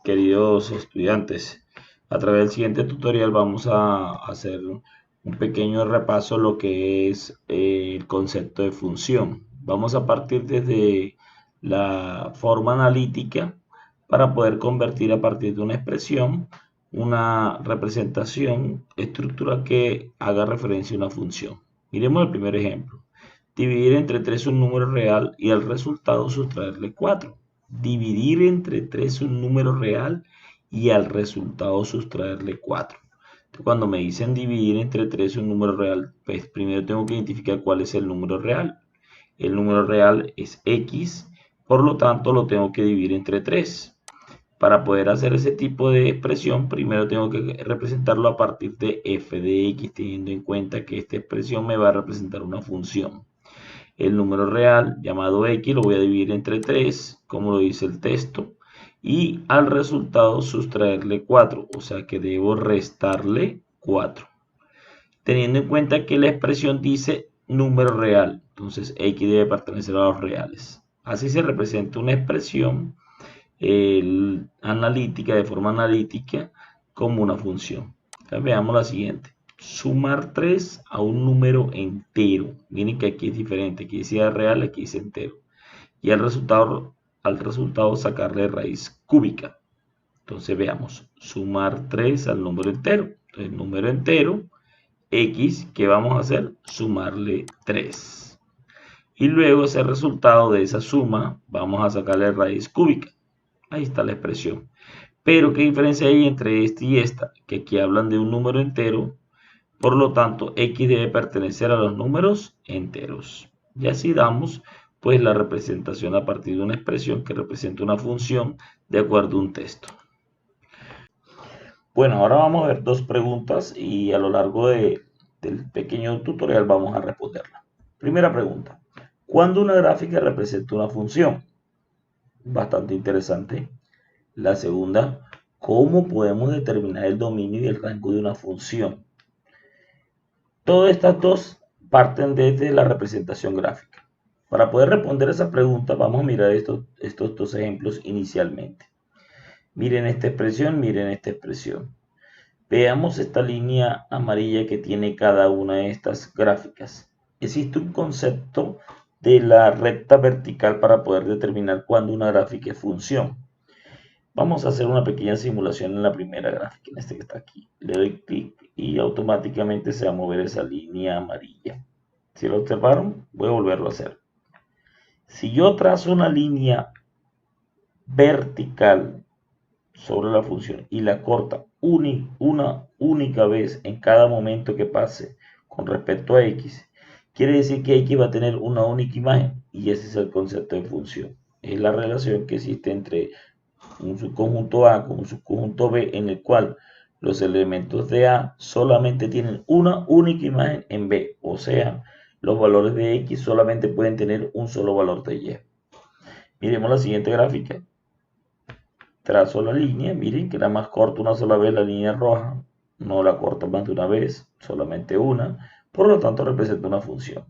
Queridos estudiantes, a través del siguiente tutorial vamos a hacer un pequeño repaso de lo que es el concepto de función. Vamos a partir desde la forma analítica para poder convertir a partir de una expresión una representación estructural que haga referencia a una función. Miremos el primer ejemplo. Dividir entre 3 un número real y al resultado sustraerle 4. Dividir entre 3 un número real y al resultado sustraerle 4. Entonces, cuando me dicen dividir entre 3 un número real, pues primero tengo que identificar cuál es el número real. El número real es x, por lo tanto lo tengo que dividir entre 3. Para poder hacer ese tipo de expresión, primero tengo que representarlo a partir de f de x, teniendo en cuenta que esta expresión me va a representar una función. El número real llamado x lo voy a dividir entre 3, como lo dice el texto, y al resultado sustraerle 4, o sea que debo restarle 4. Teniendo en cuenta que la expresión dice número real, entonces x debe pertenecer a los reales. Así se representa una expresión analítica, de forma analítica, como una función. Entonces, veamos la siguiente. Sumar 3 a un número entero. Miren que aquí es diferente. Aquí dice real, aquí dice entero. Y al resultado sacarle raíz cúbica. Entonces veamos. Sumar 3 al número entero. Entonces, el número entero, x, ¿qué vamos a hacer? Sumarle 3. Y luego ese resultado de esa suma, vamos a sacarle raíz cúbica. Ahí está la expresión. Pero ¿qué diferencia hay entre esta y esta? Que aquí hablan de un número entero, por lo tanto x debe pertenecer a los números enteros. Y así damos pues la representación a partir de una expresión que representa una función de acuerdo a un texto. Bueno, ahora vamos a ver dos preguntas y a lo largo del pequeño tutorial vamos a responderla. Primera pregunta. ¿Cuándo una gráfica representa una función? Bastante interesante. La segunda, ¿cómo podemos determinar el dominio y el rango de una función? Todas estas dos parten desde la representación gráfica. Para poder responder esa pregunta, vamos a mirar estos dos ejemplos inicialmente. Miren esta expresión, miren esta expresión. Veamos esta línea amarilla que tiene cada una de estas gráficas. Existe un concepto de la recta vertical para poder determinar cuándo una gráfica es función. Vamos a hacer una pequeña simulación en la primera gráfica, en este que está aquí. Le doy clic y automáticamente se va a mover esa línea amarilla. Si lo observaron, voy a volverlo a hacer. Si yo trazo una línea vertical sobre la función y la corta una única vez en cada momento que pase con respecto a x, quiere decir que x va a tener una única imagen, y ese es el concepto de función. Es la relación que existe entre un subconjunto A con un subconjunto B, en el cual los elementos de A solamente tienen una única imagen en B, o sea, los valores de X solamente pueden tener un solo valor de Y. Miremos la siguiente gráfica. Trazo la línea, miren que la más corta una sola vez, la línea roja, no la corta más de una vez, solamente una, por lo tanto representa una función.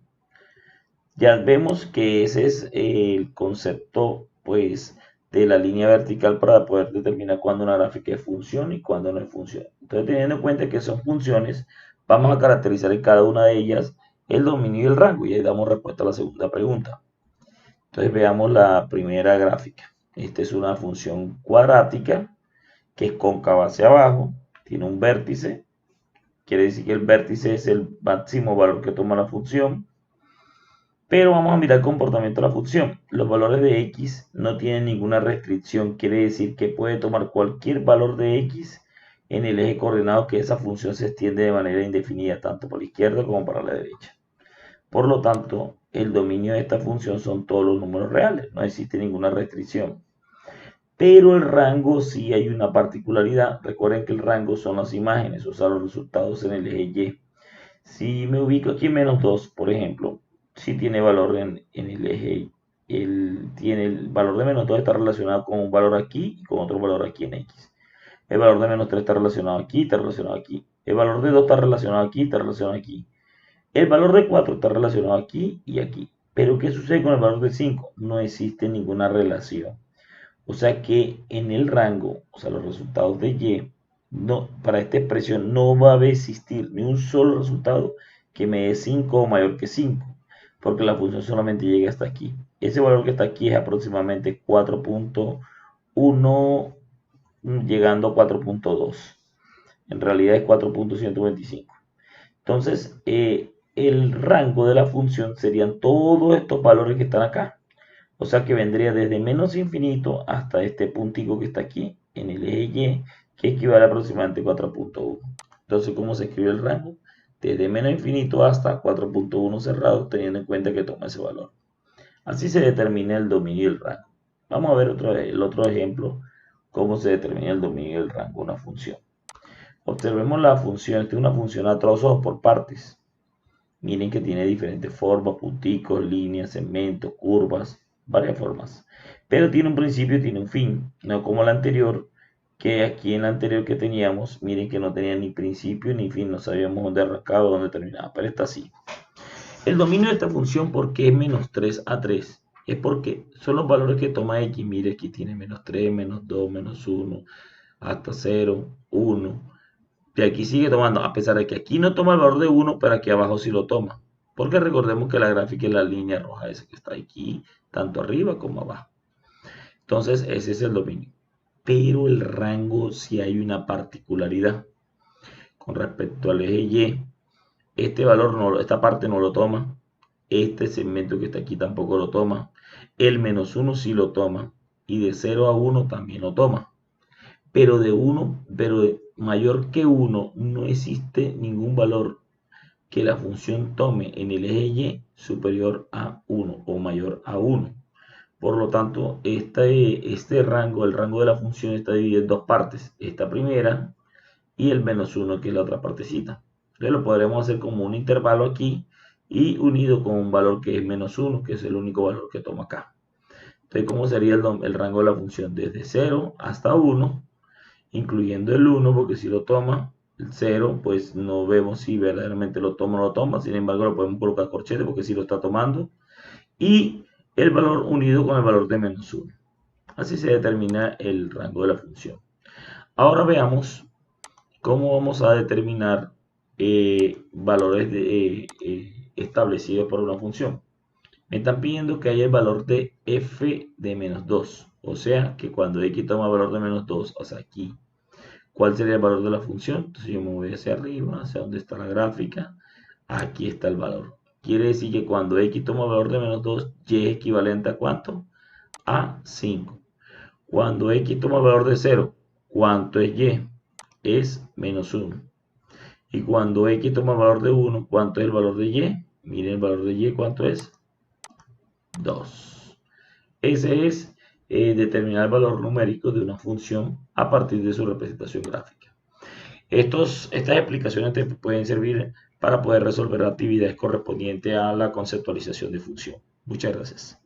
Ya vemos que ese es el concepto, pues, de la línea vertical para poder determinar cuándo una gráfica es función y cuándo no es función. Entonces, teniendo en cuenta que son funciones, vamos a caracterizar en cada una de ellas el dominio y el rango, y ahí damos respuesta a la segunda pregunta. Entonces, veamos la primera gráfica. Esta es una función cuadrática que es cóncava hacia abajo, tiene un vértice, quiere decir que el vértice es el máximo valor que toma la función. Pero vamos a mirar el comportamiento de la función. Los valores de x no tienen ninguna restricción. Quiere decir que puede tomar cualquier valor de x en el eje coordenado, que esa función se extiende de manera indefinida, tanto por la izquierda como para la derecha. Por lo tanto, el dominio de esta función son todos los números reales. No existe ninguna restricción. Pero el rango sí hay una particularidad. Recuerden que el rango son las imágenes, o sea, los resultados en el eje Y. Si me ubico aquí en menos 2, por ejemplo, si tiene valor en el eje, tiene el valor de menos 2 está relacionado con un valor aquí y con otro valor aquí en x. El valor de menos 3 está relacionado aquí, está relacionado aquí. El valor de 2 está relacionado aquí, está relacionado aquí. El valor de 4 está relacionado aquí y aquí. Pero ¿qué sucede con el valor de 5? No existe ninguna relación. O sea que en el rango, o sea, los resultados de y, no, para esta expresión no va a existir ni un solo resultado que me dé 5 o mayor que 5, porque la función solamente llega hasta aquí. Ese valor que está aquí es aproximadamente 4.1 llegando a 4.2. En realidad es 4.125. Entonces, el rango de la función serían todos estos valores que están acá. O sea que vendría desde menos infinito hasta este puntico que está aquí en el eje Y, que equivale a aproximadamente 4.1. Entonces, ¿cómo se escribe el rango? Desde menos infinito hasta 4.1 cerrado, teniendo en cuenta que toma ese valor. Así se determina el dominio y el rango. Vamos a ver el otro ejemplo, cómo se determina el dominio y el rango de una función. Observemos la función, esta es una función a trozos o por partes. Miren que tiene diferentes formas, punticos, líneas, segmentos, curvas, varias formas. Pero tiene un principio y tiene un fin, no como la anterior, que aquí en la anterior que teníamos, miren que no tenía ni principio ni fin, no sabíamos dónde arrancaba o dónde terminaba, pero está así. El dominio de esta función, ¿por qué es menos 3 a 3? Es porque son los valores que toma x, mire aquí tiene menos 3, menos 2, menos 1, hasta 0, 1. De aquí sigue tomando, a pesar de que aquí no toma el valor de 1, pero aquí abajo sí lo toma. Porque recordemos que la gráfica es la línea roja esa que está aquí, tanto arriba como abajo. Entonces ese es el dominio. Pero el rango sí hay una particularidad. Con respecto al eje Y, este valor, no, esta parte no lo toma. Este segmento que está aquí tampoco lo toma. El menos 1 sí lo toma. Y de 0 a 1 también lo toma. Pero de 1, pero de mayor que 1 no existe ningún valor que la función tome en el eje Y superior a 1 o mayor a 1. Por lo tanto, este rango, el rango de la función está dividido en dos partes. Esta primera y el menos 1 que es la otra partecita. Entonces lo podremos hacer como un intervalo aquí y unido con un valor que es menos 1, que es el único valor que toma acá. Entonces, ¿cómo sería el rango de la función? Desde 0 hasta 1, incluyendo el 1, porque si lo toma el 0, pues no vemos si verdaderamente lo toma o no lo toma. Sin embargo, lo podemos colocar corchete porque sí lo está tomando. Y el valor unido con el valor de menos 1. Así se determina el rango de la función. Ahora veamos cómo vamos a determinar valores establecidos por una función. Me están pidiendo que haya el valor de f de menos 2. O sea, que cuando x toma el valor de menos 2, o sea, aquí, ¿cuál sería el valor de la función? Entonces yo me voy hacia arriba, hacia donde está la gráfica. Aquí está el valor. Quiere decir que cuando x toma el valor de menos 2, y es equivalente a ¿cuánto? A 5. Cuando x toma el valor de 0, ¿cuánto es y? Es menos 1. Y cuando x toma el valor de 1, ¿cuánto es el valor de y? Miren el valor de y, ¿cuánto es? 2. Ese es determinar el valor numérico de una función a partir de su representación gráfica. Estas explicaciones te pueden servir para poder resolver actividades correspondientes a la conceptualización de función. Muchas gracias.